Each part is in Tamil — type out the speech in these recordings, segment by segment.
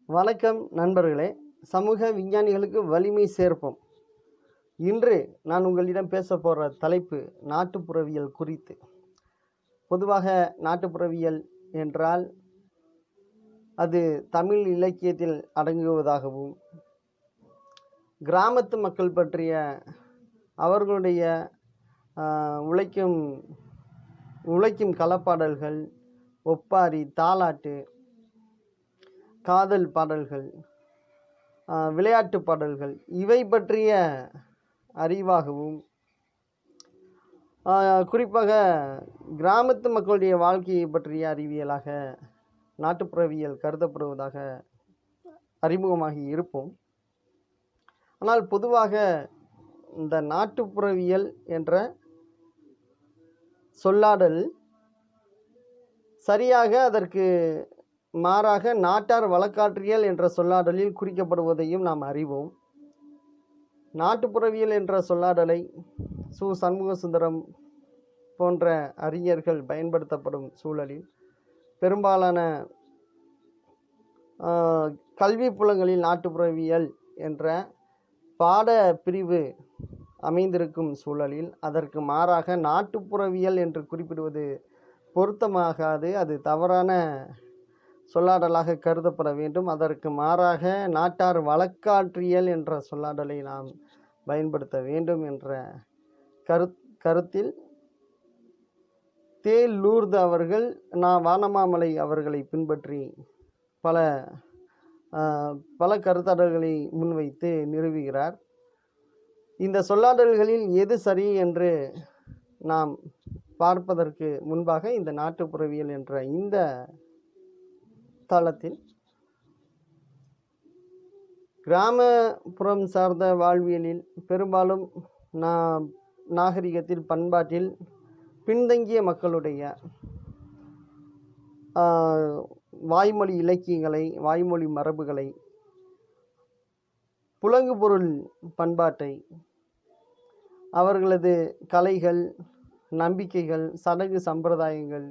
வணக்கம் நண்பர்களே. சமூக விஞ்ஞானிகளுக்கு வலிமை சேர்ப்போம். இன்று நான் உங்களிடம் பேச போகிற தலைப்பு நாட்டுப்புறவியல் குறித்து. பொதுவாக நாட்டுப்புறவியல் என்றால் அது தமிழ் இலக்கியத்தில் அடங்குவதாகவும், கிராமத்து மக்கள் பற்றிய அவர்களுடைய உழைக்கும் களப்பாடல்கள், ஒப்பாரி, தாலாட்டு, காதல் பாடல்கள், விளையாட்டு பாடல்கள் இவை பற்றிய அறிவாகவும், குறிப்பாக கிராமத்து மக்களுடைய வாழ்க்கையை பற்றிய அறிவியலாக நாட்டுப்புறவியல் கருதப்படுவதாக அறிமுகமாகி இருப்போம். ஆனால் பொதுவாக இந்த நாட்டுப்புறவியல் என்ற சொல்லாடல் சரியாக அதற்கு மாறாக நாட்டார் வழக்காற்றியல் என்ற சொல்லாடலில் குறிக்கப்படுவதையும் நாம் அறிவோம். நாட்டுப்புறவியல் என்ற சொல்லாடலை சண்முக சுந்தரம் போன்ற அறிஞர்கள் பயன்படுத்தப்படும் சூழலில் பெரும்பாலான கல்வி புலங்களில் நாட்டுப்புறவியல் என்ற பாட பிரிவு அமைந்திருக்கும் சூழலில் அதற்கு மாறாக நாட்டுப்புறவியல் என்று குறிப்பிடுவது பொருத்தமாகாது. அது தவறான சொல்லாடலாக கருதப்பட வேண்டும். அதற்கு மாறாக நாட்டார் வழக்காற்றியல் என்ற சொல்லாடலை நாம் பயன்படுத்த வேண்டும் என்ற கருத்தில் லூர்து அவர்கள் வானமாமலை அவர்களை பின்பற்றி பல கருத்தாடல்களை முன்வைத்து நிறுவுகிறார். இந்த சொல்லாடல்களில் எது சரி என்று நாம் பார்ப்பதற்கு முன்பாக இந்த நாட்டுப்புறவியல் என்ற இந்த தளத்தில் கிராமப்புறம் சார்ந்த வாழ்வியலில் பெரும்பாலும் நாகரிகத்தில், பண்பாட்டில் பின்தங்கிய மக்களுடைய வாய்மொழி இலக்கியங்களை, வாய்மொழி மரபுகளை, புலங்கு பொருள் பண்பாட்டை, அவர்களது கலைகள், நம்பிக்கைகள், சடங்கு சம்பிரதாயங்கள்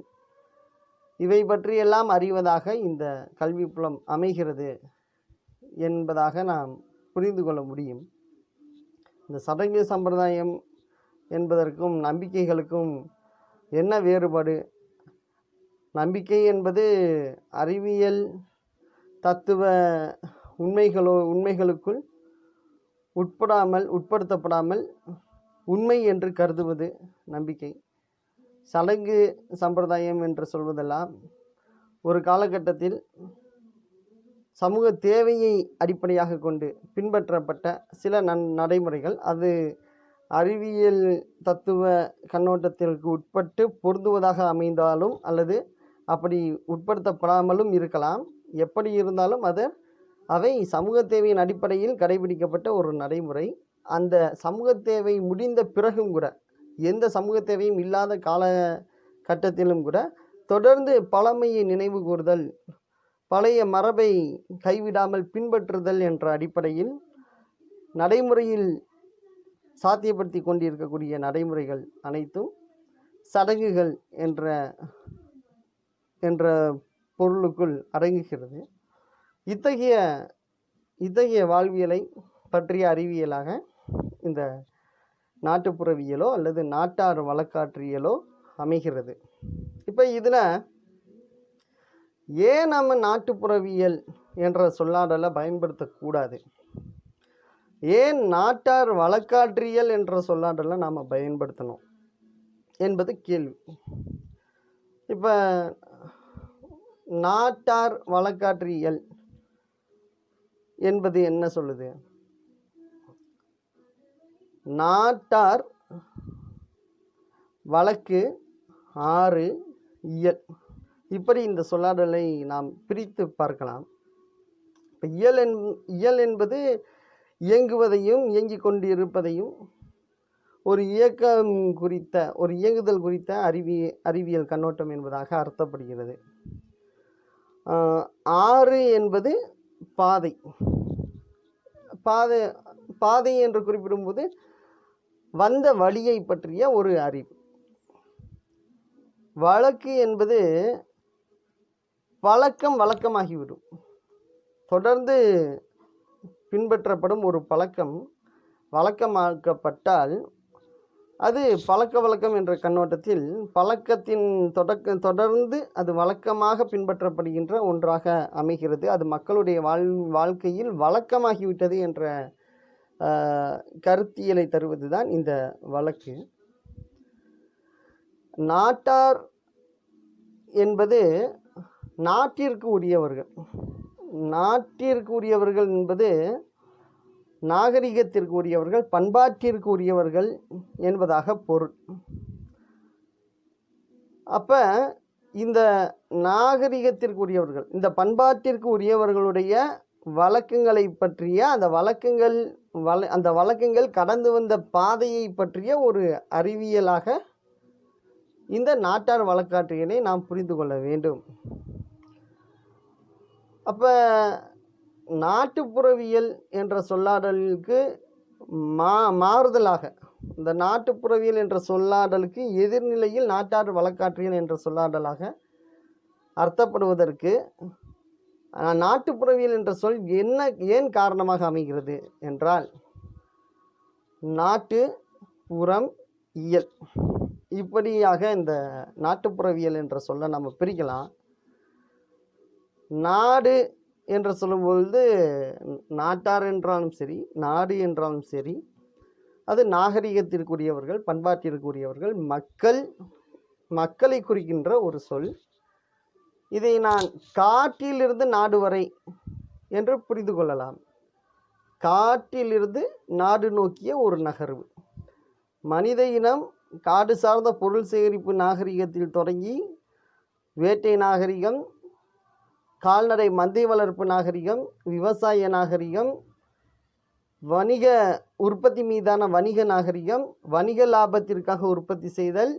இவை பற்றியெல்லாம் அறிவதாக இந்த கல்வி புலம் அமைகிறது என்பதாக நாம் புரிந்து கொள்ள முடியும். இந்த சடங்கு சம்பிரதாயம் என்பதற்கும் நம்பிக்கைகளுக்கும் என்ன வேறுபாடு? நம்பிக்கை என்பது அறிவியல் தத்துவ உண்மைகளுக்குள் உட்படுத்தப்படாமல் உண்மை என்று கருதுவது நம்பிக்கை. சடங்கு சம்பிரதாயம் என்று சொல்வதெல்லாம் ஒரு காலகட்டத்தில் சமூக தேவையை அடிப்படையாக கொண்டு பின்பற்றப்பட்ட சில நடைமுறைகள். அது அறிவியல் தத்துவ கண்ணோட்டத்திற்கு உட்பட்டு பொருந்துவதாக அமைந்தாலும் அல்லது அப்படி உட்படுத்தப்படாமலும் இருக்கலாம். எப்படி இருந்தாலும் அவை சமூக தேவையின் அடிப்படையில் கடைபிடிக்கப்பட்ட ஒரு நடைமுறை. அந்த சமூக தேவை முடிந்த பிறகும் கூட, எந்த சமூக தேவையும் இல்லாத காலகட்டத்திலும் கூட தொடர்ந்து பழமையை நினைவு கூறுதல், பழைய மரபை கைவிடாமல் பின்பற்றுதல் என்ற அடிப்படையில் நடைமுறையில் சாத்தியப்படுத்தி கொண்டிருக்கக்கூடிய நடைமுறைகள் அனைத்தும் சடங்குகள் என்ற பொருளுக்குள் அடங்குகிறது. இத்தகைய வாழ்வியலை பற்றிய அறிவியலாக இந்த நாட்டுப்புறவியலோ அல்லது நாட்டார் வழக்காற்றியலோ அமைகிறது. இப்போ இதில் ஏன் நம்ம நாட்டுப்புறவியல் என்ற சொல்லாடலை பயன்படுத்தக்கூடாது, ஏன் நாட்டார் வழக்காற்றியல் என்ற சொல்லாடலை நாம் பயன்படுத்தணும் என்பது கேள்வி. இப்போ நாட்டார் வழக்காற்றியல் என்பது என்ன சொல்லுது? நாட்டார் வழக்கு, ஆறு, இயல், இப்படி இந்த சொல்லாடலை நாம் பிரித்து பார்க்கலாம். இப்போ இயல் என்பது இயங்குவதையும் இயங்கிக் கொண்டிருப்பதையும் ஒரு இயக்கம் குறித்த, ஒரு இயங்குதல் குறித்த அறிவியல் கண்ணோட்டம் என்பதாக அர்த்தப்படுகிறது. ஆறு என்பது பாதை பாதை என்று குறிப்பிடும்போது வந்த வழியை பற்றிய ஒரு அறிவு. வழக்கு என்பது வழக்கமாகிவிடும். தொடர்ந்து பின்பற்றப்படும் ஒரு பழக்கம் வழக்கமாக்கப்பட்டால் அது பழக்க வழக்கம் என்ற கண்ணோட்டத்தில் பழக்கத்தின் தொடர்ந்து அது வழக்கமாக பின்பற்றப்படுகின்ற ஒன்றாக அமைகிறது. அது மக்களுடைய வாழ்க்கையில் வழக்கமாகிவிட்டது என்ற கருத்தியலை தருவது தான் இந்த வழக்கு. நாட்டார் என்பது நாட்டிற்கு உரியவர்கள். நாட்டிற்கு உரியவர்கள் என்பது நாகரிகத்திற்கு உரியவர்கள், பண்பாட்டிற்கு உரியவர்கள் என்பதாக பொருள். அப்ப இந்த நாகரிகத்திற்கு உரியவர்கள், இந்த பண்பாட்டிற்கு உரியவர்களுடைய வழக்கங்களை பற்றிய அந்த வழக்கங்கள் கடந்து வந்த பாதையை பற்றிய ஒரு அறிவியலாக இந்த நாட்டார் வழக்காற்றியலை நாம் புரிந்து கொள்ள வேண்டும். அப்ப நாட்டுப்புறவியல் என்ற சொல்லாடலுக்கு மாறுதலாக இந்த நாட்டுப்புறவியல் என்ற சொல்லாடலுக்கு எதிர்நிலையில் நாட்டார் வழக்காற்றியல் என்ற சொல்லாடலாக அர்த்தப்படுவதற்கு நாட்டுப்புறவியல் என்ற சொல் ஏன் காரணமாக அமைகிறது என்றால், நாட்டு புறம் இயல், இப்படியாக இந்த நாட்டுப்புறவியல் என்ற சொல்லை நம்ம பிரிக்கலாம். நாடு என்று சொல்லும்பொழுது நாட்டார் என்றாலும் சரி, நாடு என்றாலும் சரி, அது நாகரிகத்திற்குரியவர்கள், பண்பாட்டிற்குரியவர்கள், மக்களை குறிக்கின்ற ஒரு சொல். இதை நான் காட்டிலிருந்து நாடு வரை என்று புரிந்து கொள்ளலாம். காட்டிலிருந்து நாடு நோக்கிய ஒரு நகர்வு. மனித இனம் காடு சார்ந்த பொருள் சேகரிப்பு நாகரிகத்தில் தொடங்கி வேட்டை நாகரிகம், கால்நடை மந்தை வளர்ப்பு நாகரிகம், விவசாய நாகரிகம், வணிக உற்பத்தி மீதான வணிக நாகரிகம், வணிக லாபத்திற்காக உற்பத்தி செய்தல்,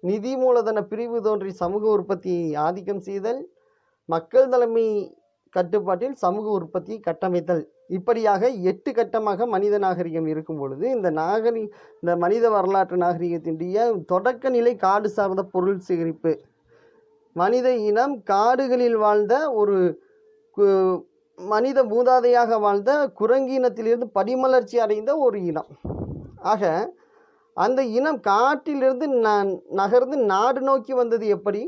நிதி மூலதன பிரிவு தோன்றி சமூக உற்பத்தியை ஆதிக்கம் செய்தல், மக்கள் தலைமை கட்டுப்பாட்டில் சமூக உற்பத்தி கட்டமைத்தல், இப்படியாக 8 கட்டமாக மனித நாகரிகம் இருக்கும் பொழுது இந்த மனித வரலாற்று நாகரிகத்தினுடைய தொடக்க நிலை காடு சார்ந்த பொருள் சேகரிப்பு. மனித இனம் காடுகளில் வாழ்ந்த ஒரு மனித மூதாதையாக வாழ்ந்த குரங்கு இனத்திலிருந்து படிமலர்ச்சி அடைந்த ஒரு இனம். ஆக அந்த இனம் காட்டிலிருந்து நகர்ந்து நாடு நோக்கி வந்தது எப்படி?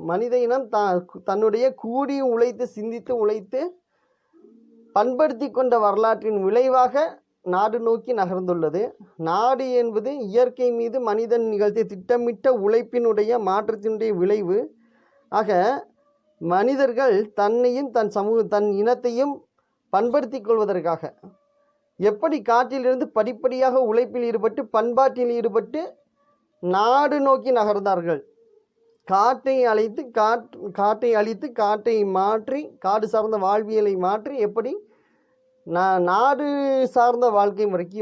மனித இனம் தன்னுடைய கூடி உழைத்து சிந்தித்து உழைத்து பண்படுத்தி கொண்ட வரலாற்றின் விளைவாக நாடு நோக்கி நகர்ந்துள்ளது. நாடு என்பது இயற்கை மீது மனிதன் நிகழ்த்திய திட்டமிட்ட உழைப்பினுடைய மாற்றத்தினுடைய விளைவு. ஆக மனிதர்கள் தன்னையும் தன் இனத்தையும் பண்படுத்தி கொள்வதற்காக எப்படி காட்டிலிருந்து படிப்படியாக உழைப்பில் ஈடுபட்டு பண்பாட்டில் ஈடுபட்டு நாடு நோக்கி நகர்ந்தார்கள். காட்டை அழித்து காட்டை மாற்றி காடு சார்ந்த வாழ்வியலை மாற்றி எப்படி நாடு சார்ந்த வாழ்க்கை முறைக்கு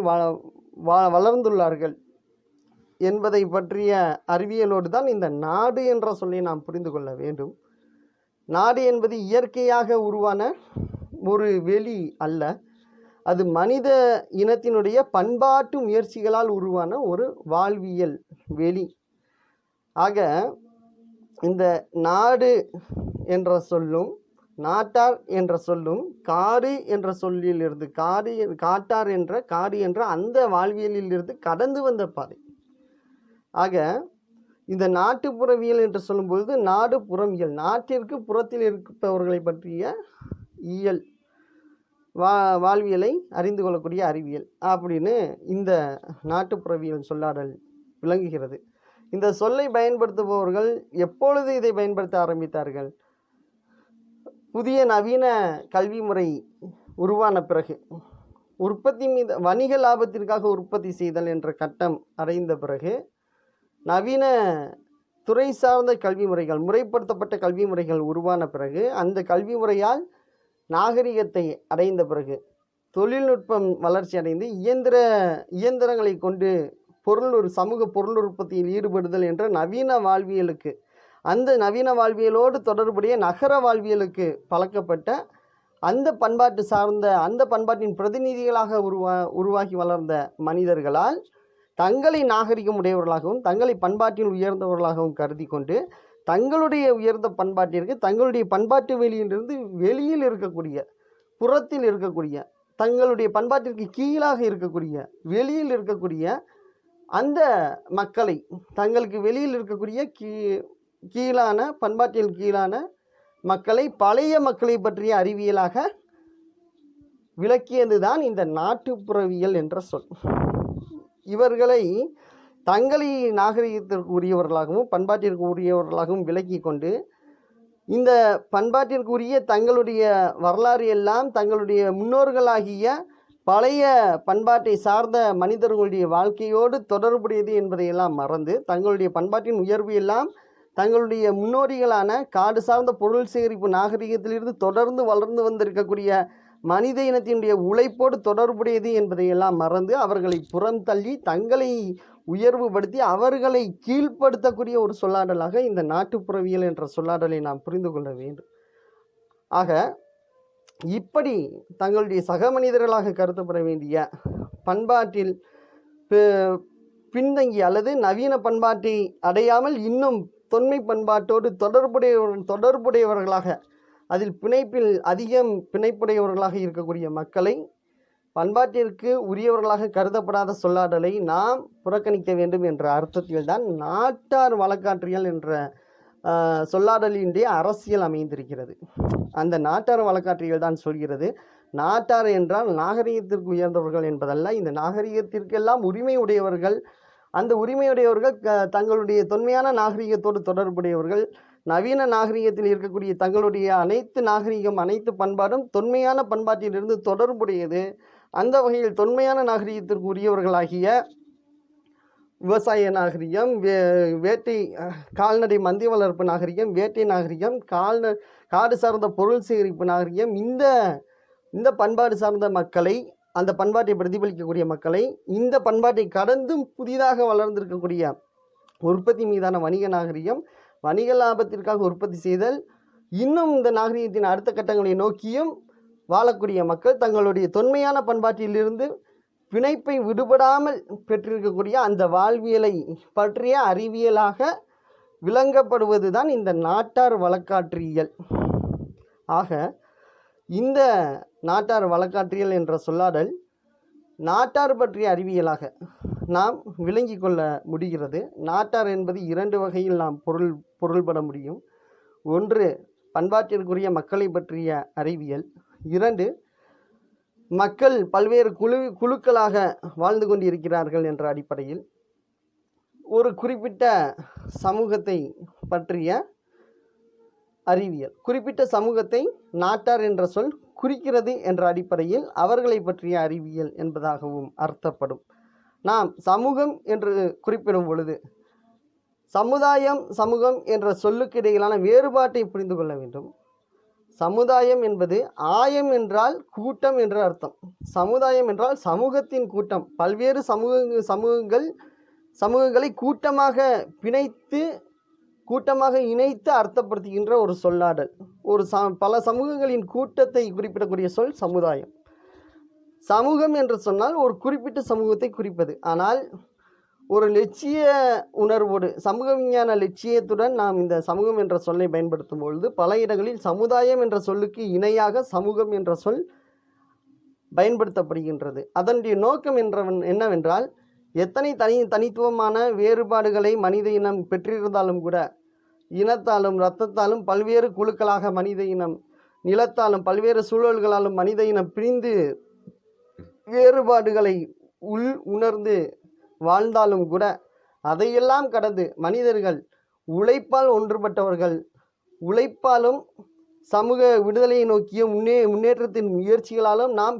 வளர்ந்துள்ளார்கள் என்பதை பற்றிய அறிவியலோடு தான் இந்த நாடு என்ற சொல்லை நாம் புரிந்து கொள்ள வேண்டும். நாடு என்பது இயற்கையாக உருவான ஒரு வெளி அல்ல, அது மனித இனத்தினுடைய பண்பாட்டு முயற்சிகளால் உருவான ஒரு வாழ்வியல் வெளி. ஆக இந்த நாடு என்ற சொல்லும் நாட்டார் என்ற சொல்லும் காடு என்ற சொல்லிலிருந்து காடு என்ற அந்த வாழ்வியலில் இருந்து கடந்து வந்த பாதை. ஆக இந்த நாட்டுப்புறவியல் என்று சொல்லும்பொழுது நாடு புறமியல், நாட்டிற்கு புறத்தில் இருப்பவர்களை பற்றிய இயல், வாழ்வியலை அறிந்து கொள்ளக்கூடிய அறிவியல் அப்படின்னு இந்த நாட்டுப்புறவியல் சொல்லாடல் விளங்குகிறது. இந்த சொல்லை பயன்படுத்துபவர்கள் எப்பொழுது இதை பயன்படுத்த ஆரம்பித்தார்கள்? புதிய நவீன கல்வி முறை உருவான பிறகு, உற்பத்தி மீது வணிக லாபத்திற்காக உற்பத்தி செய்தல் என்ற கட்டம் அடைந்த பிறகு, நவீன துறை சார்ந்த கல்வி முறைகள், முறைப்படுத்தப்பட்ட கல்வி முறைகள் உருவான பிறகு, அந்த கல்வி முறையால் நாகரிகத்தை அடைந்த பிறகு, தொழில்நுட்பம் வளர்ச்சி அடைந்து இயந்திரங்களை கொண்டு ஒரு சமூக பொருள் உற்பத்தியில் ஈடுபடுதல் என்ற நவீன வாழ்வியலுக்கு, அந்த நவீன வாழ்வியலோடு தொடர்புடைய நகர வாழ்வியலுக்கு பழக்கப்பட்ட அந்த பண்பாட்டு சார்ந்த அந்த பண்பாட்டின் பிரதிநிதிகளாக உருவாகி வளர்ந்த மனிதர்களால் தங்களை நாகரிகம் உடையவர்களாகவும் தங்களை பண்பாட்டில் உயர்ந்தவர்களாகவும் கருதி கொண்டு தங்களுடைய உயர்ந்த பண்பாட்டிற்கு தங்களுடைய பண்பாட்டு வெளியிலிருந்து வெளியில் இருக்கக்கூடிய புறத்தில் இருக்கக்கூடிய, தங்களுடைய பண்பாட்டிற்கு கீழாக இருக்கக்கூடிய, வெளியில் இருக்கக்கூடிய அந்த மக்களை, தங்களுக்கு வெளியில் இருக்கக்கூடிய கீழான பண்பாட்டில் கீழான மக்களை பழைய மக்களை பற்றிய அறிவியலாக விளக்கியதுதான் இந்த நாட்டுப்புறவியல் என்ற சொல். இவர்களை தங்களை நாகரிகத்திற்கு உரியவர்களாகவும் பண்பாட்டிற்கு உரியவர்களாகவும் விளக்கி கொண்டு இந்த பண்பாட்டிற்குரிய தங்களுடைய வரலாறு எல்லாம் தங்களுடைய முன்னோர்களாகிய பழைய பண்பாட்டை சார்ந்த மனிதர்களுடைய வாழ்க்கையோடு தொடர்புடையது என்பதையெல்லாம் மறந்து தங்களுடைய பண்பாட்டின் உயர்வு எல்லாம் தங்களுடைய முன்னோடிகளான காடு சார்ந்த பொருள் சேகரிப்பு நாகரிகத்திலிருந்து தொடர்ந்து வளர்ந்து வந்திருக்கக்கூடிய மனித இனத்தினுடைய உழைப்போடு தொடர்புடையது என்பதையெல்லாம் மறந்து அவர்களை புறம் தள்ளி தங்களை உயர்வுபடுத்தி அவர்களை கீழ்ப்படுத்தக்கூடிய ஒரு சொல்லாடலாக இந்த நாட்டுப்புறவியல் என்ற சொல்லாடலை நாம் புரிந்து கொள்ள வேண்டும். ஆக இப்படி தங்களுடைய சக மனிதர்களாக கருதப்பட வேண்டிய பண்பாட்டில் பின்தங்கி அல்லது நவீன பண்பாட்டை அடையாமல் இன்னும் தொன்மை பண்பாட்டோடு தொடர்புடையவர்களாக அதில் அதிகம் பிணைப்புடையவர்களாக இருக்கக்கூடிய மக்களை பண்பாட்டிற்கு உரியவர்களாக கருதப்படாத சொல்லாடலை நாம் புறக்கணிக்க வேண்டும் என்ற அர்த்தத்தில் தான் நாட்டார் வழக்காற்றியல் என்ற சொல்லாடலின்றி அரசியல் அமைந்திருக்கிறது. அந்த நாட்டார் வழக்காற்றியல் தான் சொல்கிறது, நாட்டார் என்றால் நாகரிகத்திற்கு உயர்ந்தவர்கள் என்பதல்ல, இந்த நாகரிகத்திற்கெல்லாம் உரிமை உடையவர்கள். அந்த உரிமையுடையவர்கள் தங்களுடைய தொன்மையான நாகரிகத்தோடு தொடர்புடையவர்கள். நவீன நாகரிகத்தில் இருக்கக்கூடிய தங்களுடைய அனைத்து பண்பாடும் தொன்மையான பண்பாட்டிலிருந்து தொடர்புடையது. அந்த வகையில் தொன்மையான நாகரிகத்திற்கு உரியவர்களாகிய விவசாய நாகரிகம், வேட்டை கால்நடை மந்தை வளர்ப்பு நாகரிகம், வேட்டை நாகரிகம், காடு சார்ந்த பொருள் சேகரிப்பு நாகரிகம், இந்த பண்பாடு சார்ந்த மக்களை, அந்த பண்பாட்டை பிரதிபலிக்கக்கூடிய மக்களை, இந்த பண்பாட்டை கடந்தும் புதிதாக வளர்ந்திருக்கக்கூடிய உற்பத்தி மீதான வணிக நாகரிகம், வணிக லாபத்திற்காக உற்பத்தி செய்தல், இன்னும் இந்த நாகரிகத்தின் அடுத்த கட்டங்களை நோக்கியும் வாழக்கூடிய மக்கள் தங்களுடைய தொன்மையான பண்பாட்டிலிருந்து பிணைப்பை விடுபடாமல் பெற்றிருக்கக்கூடிய அந்த வாழ்வியலை பற்றிய அறிவியலாக விளங்கப்படுவது தான் இந்த நாட்டார் வழக்காற்றியல். ஆக இந்த நாட்டார் வழக்காற்றியல் என்ற சொல்லாடல் நாட்டார் பற்றிய அறிவியலாக நாம் விளங்கி கொள்ள முடிகிறது. நாட்டார் என்பது இரண்டு வகையில் நாம் பொருள்பட முடியும். ஒன்று, பண்பாட்டிற்குரிய மக்களை பற்றிய அறிவியல். இரண்டு, மக்கள் பல்வேறு குழுக்களாக வாழ்ந்து கொண்டிருக்கிறார்கள் என்ற அடிப்படையில் ஒரு குறிப்பிட்ட சமூகத்தை பற்றிய அறிவியல். குறிப்பிட்ட சமூகத்தை நாட்டார் என்ற சொல் குறிக்கிறது என்ற அடிப்படையில் அவர்களை பற்றிய அறிவியல் என்பதாகவும் அர்த்தப்படும். நாம் சமூகம் என்று குறிப்பிடும் பொழுது சமுதாயம், சமூகம் என்ற சொல்லுக்கு இடையிலான வேறுபாட்டை புரிந்து கொள்ள வேண்டும். சமுதாயம் என்பது ஆயம் என்றால் கூட்டம் என்ற அர்த்தம். சமுதாயம் என்றால் சமூகத்தின் கூட்டம். பல்வேறு சமூகங்களை கூட்டமாக இணைத்து அர்த்தப்படுத்துகின்ற ஒரு சொல்லாடல். பல சமூகங்களின் கூட்டத்தை குறிப்பிடக்கூடிய சொல் சமுதாயம். சமூகம் என்று சொன்னால் ஒரு குறிப்பிட்ட சமூகத்தை குறிப்பது. ஆனால் ஒரு லட்சிய உணர்வோடு, சமூக விஞ்ஞான லட்சியத்துடன் நாம் இந்த சமூகம் என்ற சொல்லை பயன்படுத்தும் பொழுது பல இடங்களில் சமுதாயம் என்ற சொல்லுக்கு இணையாக சமூகம் என்ற சொல் பயன்படுத்தப்படுகின்றது. அதனுடைய நோக்கம் என்னவென்றால், எத்தனை தனித்துவமான வேறுபாடுகளை மனித இனம் பெற்றிருந்தாலும் கூட, இனத்தாலும் இரத்தத்தாலும் பல்வேறு குழுக்களாக மனித இனம், நிலத்தாலும் பல்வேறு சூழல்களாலும் மனித இனம் பிரிந்து வேறுபாடுகளை உணர்ந்து வாழ்ந்தாலும் கூட, அதையெல்லாம் கடந்து மனிதர்கள் உழைப்பால் ஒன்றுபட்டவர்கள். உழைப்பாலும் சமூக விடுதலையை நோக்கிய முன்னேற்றத்தின் முயற்சிகளாலும் நாம்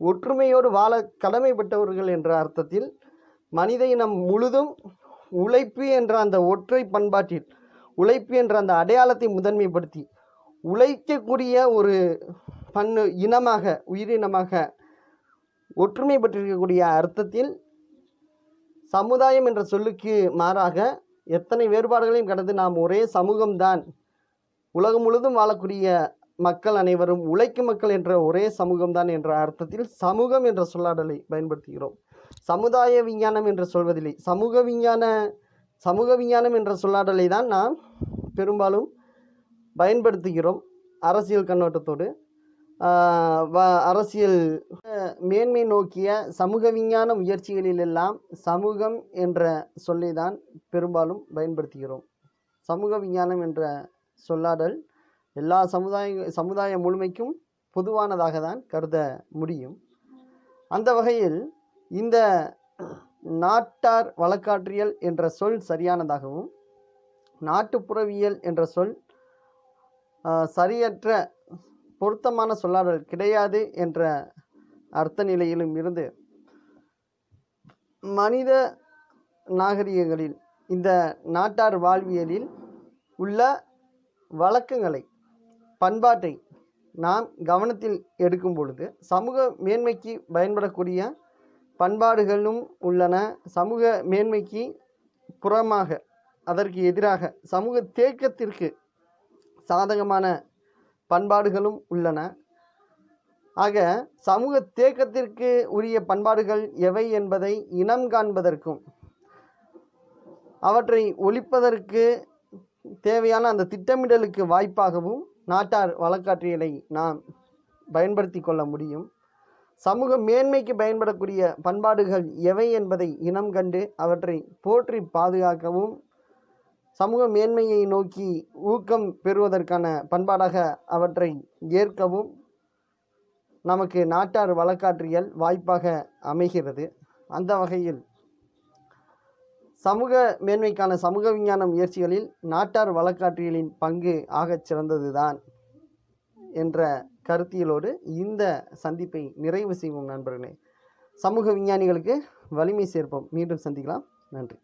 ஒற்றுமையோடு வாழ கடமைப்பட்டவர்கள் என்ற அர்த்தத்தில் மனித இனம் முழுதும் உழைப்பு என்ற அந்த ஒற்றை பண்பாட்டில், உழைப்பு என்ற அந்த அடையாளத்தை முதன்மைப்படுத்தி உழைக்கக்கூடிய ஒரு இனமாக, உயிரினமாக ஒற்றுமை பெற்றிருக்கக்கூடிய அர்த்தத்தில் சமுதாயம் என்ற சொல்லுக்கு மாறாக எத்தனை வேறுபாடுகளையும் கடந்து நாம் ஒரே சமூகம்தான், உலகம் முழுதும் வாழக்கூடிய மக்கள் அனைவரும் உழைக்கும் மக்கள் என்ற ஒரே சமூகம்தான் என்ற அர்த்தத்தில் சமூகம் என்ற சொல்லாடலை பயன்படுத்துகிறோம். சமுதாய விஞ்ஞானம் என்று சொல்வதில்லை. சமூக விஞ்ஞானம் என்ற சொல்லாடலை தான் நாம் பெரும்பாலும் பயன்படுத்துகிறோம் அரசியல் கண்ணோட்டத்தோடு. அரசியல் மேன்மை நோக்கிய சமூக விஞ்ஞான முயற்சிகளிலெல்லாம் சமூகம் என்ற சொல்லை தான் பெரும்பாலும் பயன்படுத்துகிறோம். சமூக விஞ்ஞானம் என்ற சொல்லாடல் எல்லா சமுதாய முழுமைக்கும் பொதுவானதாக தான் கருத முடியும். அந்த வகையில் இந்த நாட்டார் வழக்காற்றியல் என்ற சொல் சரியானதாகவும் நாட்டுப்புறவியல் என்ற சொல் சரியற்ற பொருத்தமான சொல்லாடல் கிடையாது என்ற அர்த்த நிலையிலும் இருந்து மனித நாகரிகங்களில் இந்த நாட்டார் வாழ்வியலில் உள்ள வழக்கங்களை பண்பாட்டை நாம் கவனத்தில் எடுக்கும் பொழுது சமூக மேன்மைக்கு பயன்படக்கூடிய பண்பாடுகளும் உள்ளன. சமூக மேன்மைக்கு புறமாக அதற்கு எதிராக சமூக தேக்கத்திற்கு சாதகமான பண்பாடுகளும் உள்ளன. ஆக சமூக தேக்கத்திற்கு உரிய பண்பாடுகள் எவை என்பதை இனம் காண்பதற்கும் அவற்றை ஒழிப்பதற்கு தேவையான அந்த திட்டமிடலுக்கு வாய்ப்பாகவும் நாட்டார் வழக்காற்றியலை நாம் பயன்படுத்தி கொள்ள முடியும். சமூக மேன்மைக்கு பயன்படக்கூடிய பண்பாடுகள் எவை என்பதை இனம் கண்டு அவற்றை போற்றி பாதுகாக்கவும் சமூக மேன்மையை நோக்கி ஊக்கம் பெறுவதற்கான பண்பாடாக அவற்றை ஏற்கவும் நமக்கு நாட்டார் வழக்காற்றியல் வாய்ப்பாக அமைகிறது. அந்த வகையில் சமூக மேன்மைக்கான சமூக விஞ்ஞான முயற்சிகளில் நாட்டார் வழக்காற்றியலின் பங்கு ஆகச் சிறந்ததுதான் என்ற கருத்தியலோடு இந்த சந்திப்பை நிறைவு செய்வோம். நண்பர்களே, சமூக விஞ்ஞானிகளுக்கு வலிமை சேர்ப்போம். மீண்டும் சந்திக்கலாம். நன்றி.